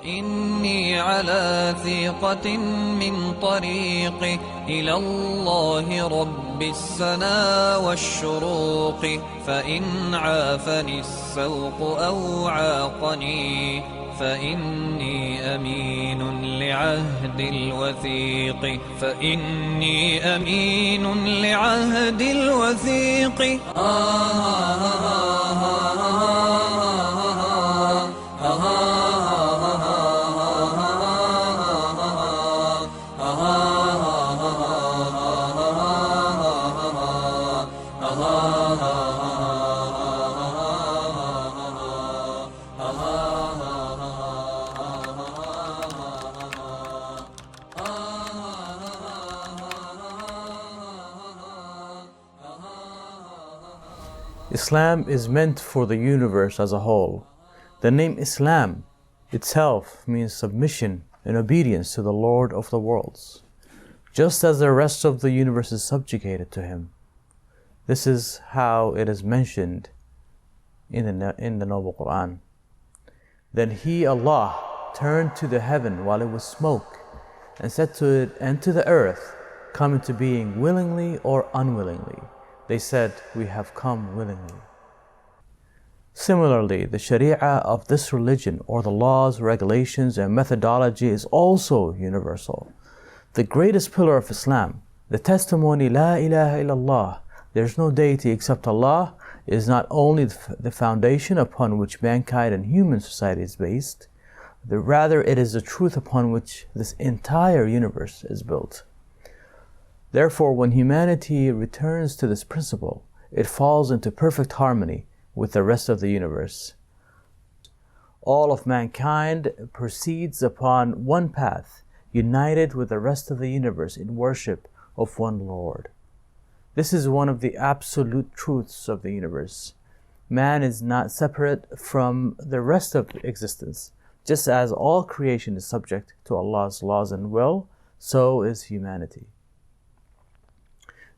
وإني على ثقة من طريقي إلى الله رب السنا والشروق فإن عافني السوق أو عاقني فإني أمين لعهد الوثيق فإني أمين لعهد الوثيق Islam is meant for the universe as a whole. The name Islam itself means submission and obedience to the Lord of the worlds, just as the rest of the universe is subjugated to Him. This is how it is mentioned in the Noble Quran. Then He, Allah, turned to the heaven while it was smoke, and said to it and to the earth, come into being willingly or unwillingly. They said, we have come willingly. Similarly, the Sharia of this religion, or the laws, regulations, and methodology is also universal. The greatest pillar of Islam, the testimony, La ilaha illallah, there is no deity except Allah, is not only the foundation upon which mankind and human society is based, but rather it is the truth upon which this entire universe is built. Therefore, when humanity returns to this principle, it falls into perfect harmony with the rest of the universe. All of mankind proceeds upon one path, united with the rest of the universe in worship of one Lord. This is one of the absolute truths of the universe. Man is not separate from the rest of existence. Just as all creation is subject to Allah's laws and will, so is humanity.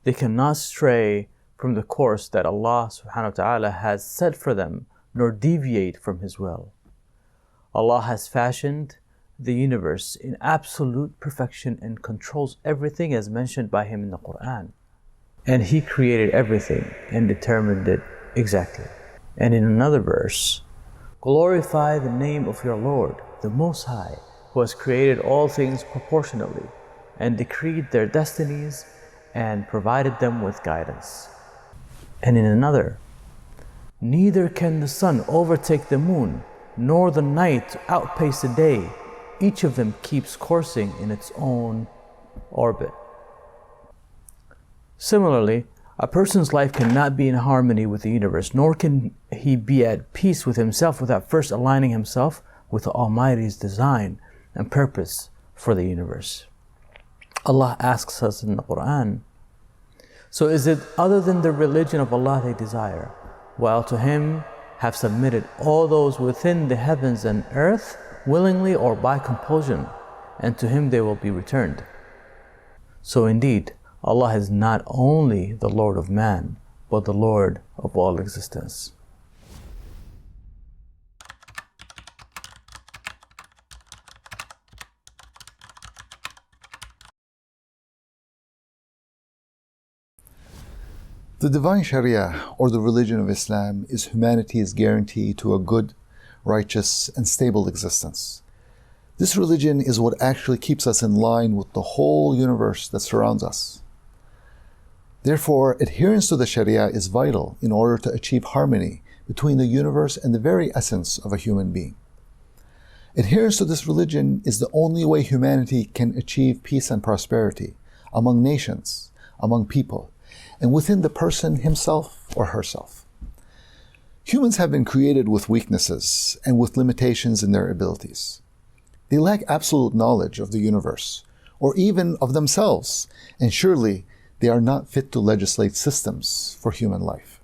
They cannot stray from the course that Allah subhanahu wa ta'ala has set for them, nor deviate from His will. Allah has fashioned the universe in absolute perfection and controls everything as mentioned by Him in the Quran. And He created everything and determined it exactly. And in another verse, glorify the name of your Lord, the Most High, who has created all things proportionately and decreed their destinies and provided them with guidance. And in another, neither can the sun overtake the moon, nor the night outpace the day. Each of them keeps coursing in its own orbit. Similarly, a person's life cannot be in harmony with the universe, nor can he be at peace with himself without first aligning himself with the Almighty's design and purpose for the universe. Allah asks us in the Quran, so is it other than the religion of Allah they desire, while to Him have submitted all those within the heavens and earth, willingly or by compulsion, and to Him they will be returned. So indeed, Allah is not only the Lord of man, but the Lord of all existence. The divine Sharia, or the religion of Islam, is humanity's guarantee to a good, righteous, and stable existence. This religion is what actually keeps us in line with the whole universe that surrounds us. Therefore, adherence to the Sharia is vital in order to achieve harmony between the universe and the very essence of a human being. Adherence to this religion is the only way humanity can achieve peace and prosperity among nations, among people, and within the person himself or herself. Humans have been created with weaknesses and with limitations in their abilities. They lack absolute knowledge of the universe, or even of themselves, and surely they are not fit to legislate systems for human life.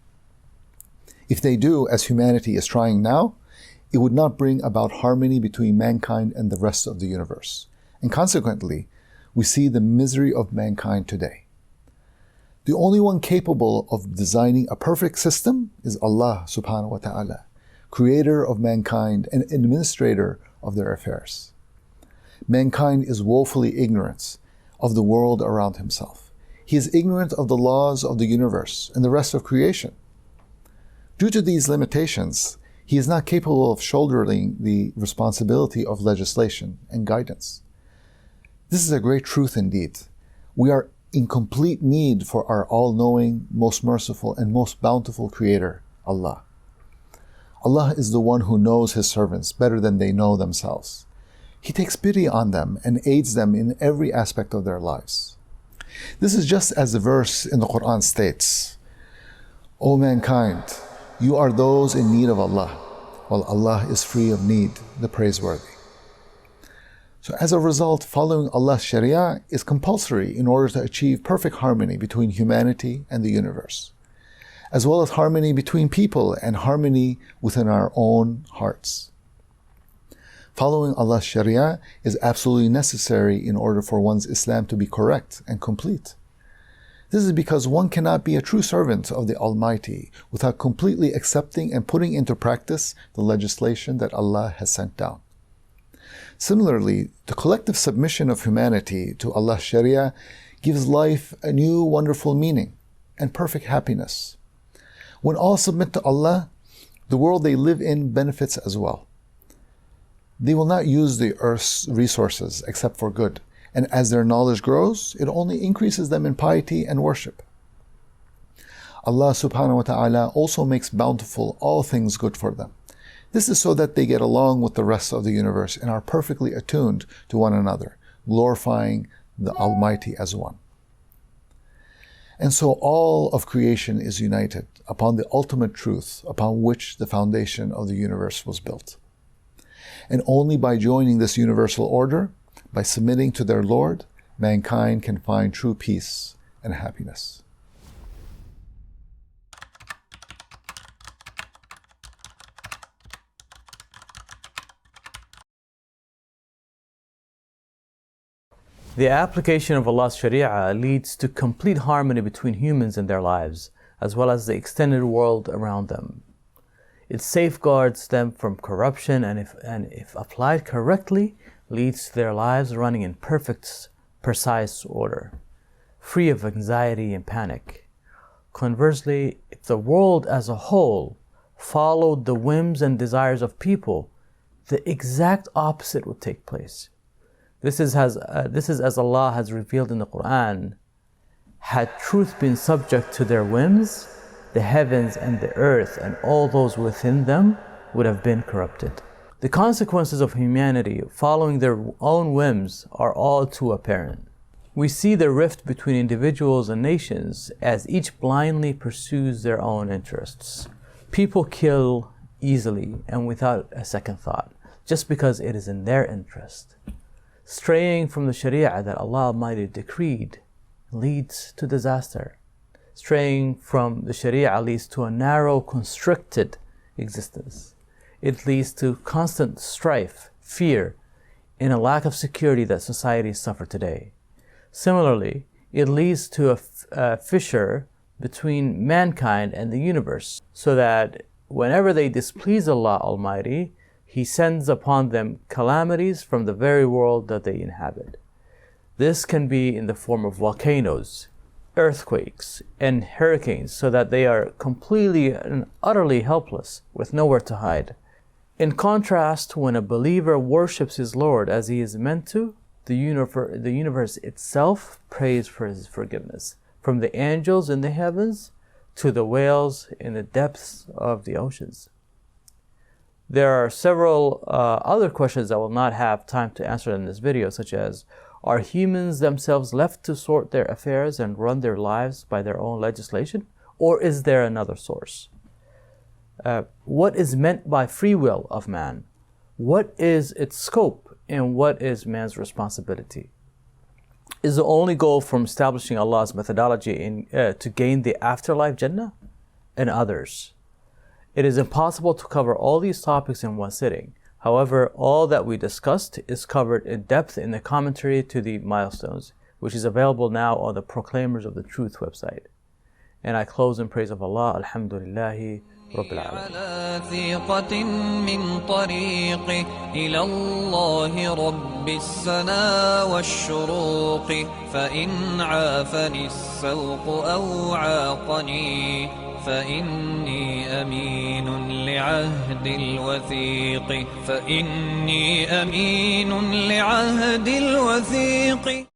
If they do, as humanity is trying now, it would not bring about harmony between mankind and the rest of the universe. And consequently, we see the misery of mankind today. The only one capable of designing a perfect system is Allah subhanahu wa ta'ala, creator of mankind and administrator of their affairs. Mankind is woefully ignorant of the world around himself. He is ignorant of the laws of the universe and the rest of creation. Due to these limitations, he is not capable of shouldering the responsibility of legislation and guidance. This is a great truth indeed. We are in complete need for our all-knowing, most merciful, and most bountiful Creator, Allah. Allah is the one who knows His servants better than they know themselves. He takes pity on them and aids them in every aspect of their lives. This is just as the verse in the Quran states, O mankind, you are those in need of Allah, while Allah is free of need, the praiseworthy. So as a result, following Allah's Sharia is compulsory in order to achieve perfect harmony between humanity and the universe, as well as harmony between people and harmony within our own hearts. Following Allah's Sharia is absolutely necessary in order for one's Islam to be correct and complete. This is because one cannot be a true servant of the Almighty without completely accepting and putting into practice the legislation that Allah has sent down. Similarly, the collective submission of humanity to Allah's Sharia gives life a new wonderful meaning and perfect happiness. When all submit to Allah, the world they live in benefits as well. They will not use the earth's resources except for good, and as their knowledge grows, it only increases them in piety and worship. Allah subhanahu wa ta'ala also makes bountiful all things good for them. This is so that they get along with the rest of the universe and are perfectly attuned to one another, glorifying the Almighty as one. And so all of creation is united upon the ultimate truth upon which the foundation of the universe was built. And only by joining this universal order, by submitting to their Lord, mankind can find true peace and happiness. The application of Allah's Sharia leads to complete harmony between humans and their lives, as well as the extended world around them. It safeguards them from corruption and if applied correctly, leads to their lives running in perfect, precise order, free of anxiety and panic. Conversely, if the world as a whole followed the whims and desires of people, the exact opposite would take place. This is as Allah has revealed in the Quran. Had truth been subject to their whims, the heavens and the earth and all those within them would have been corrupted. The consequences of humanity following their own whims are all too apparent. We see the rift between individuals and nations as each blindly pursues their own interests. People kill easily and without a second thought, just because it is in their interest. Straying from the Sharia that Allah Almighty decreed leads to disaster. Straying from the Sharia leads to a narrow, constricted existence. It leads to constant strife, fear, and a lack of security that societies suffer today. Similarly, it leads to a fissure between mankind and the universe, so that whenever they displease Allah Almighty, He sends upon them calamities from the very world that they inhabit. This can be in the form of volcanoes, earthquakes, and hurricanes, so that they are completely and utterly helpless with nowhere to hide. In contrast, when a believer worships his Lord as he is meant to, the universe itself prays for His forgiveness, from the angels in the heavens to the whales in the depths of the oceans. There are several other questions I will not have time to answer in this video, such as, are humans themselves left to sort their affairs and run their lives by their own legislation? Or is there another source? What is meant by free will of man? What is its scope and what is man's responsibility? Is the only goal from establishing Allah's methodology to gain the afterlife Jannah? And others. It is impossible to cover all these topics in one sitting. However, all that we discussed is covered in depth in the commentary to the milestones, which is available now on the Proclaimers of the Truth website. And I close in praise of Allah. Alhamdulillahi رب العالمين. على ثيقة من طريقي إلى الله رب السنا والشروق، فإن عافني السوق أو عاقني فإني أمين لعهد الوثيق، فإني أمين لعهد الوثيق.